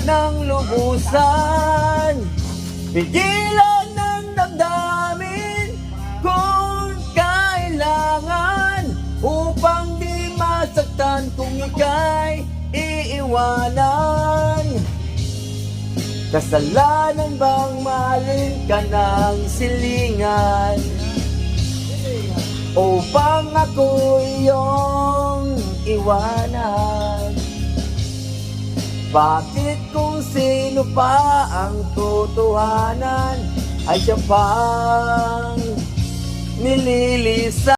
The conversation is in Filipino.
ng lubusan. Pigilan ng damdamin kung kailangan, upang di masaktan kung ika'y iiwanan. Kasalanan bang mahalin ka ng silingan, upang ako iyong iwanan? Bakit kung sino pa ang totohanan ay siya pang nililisan?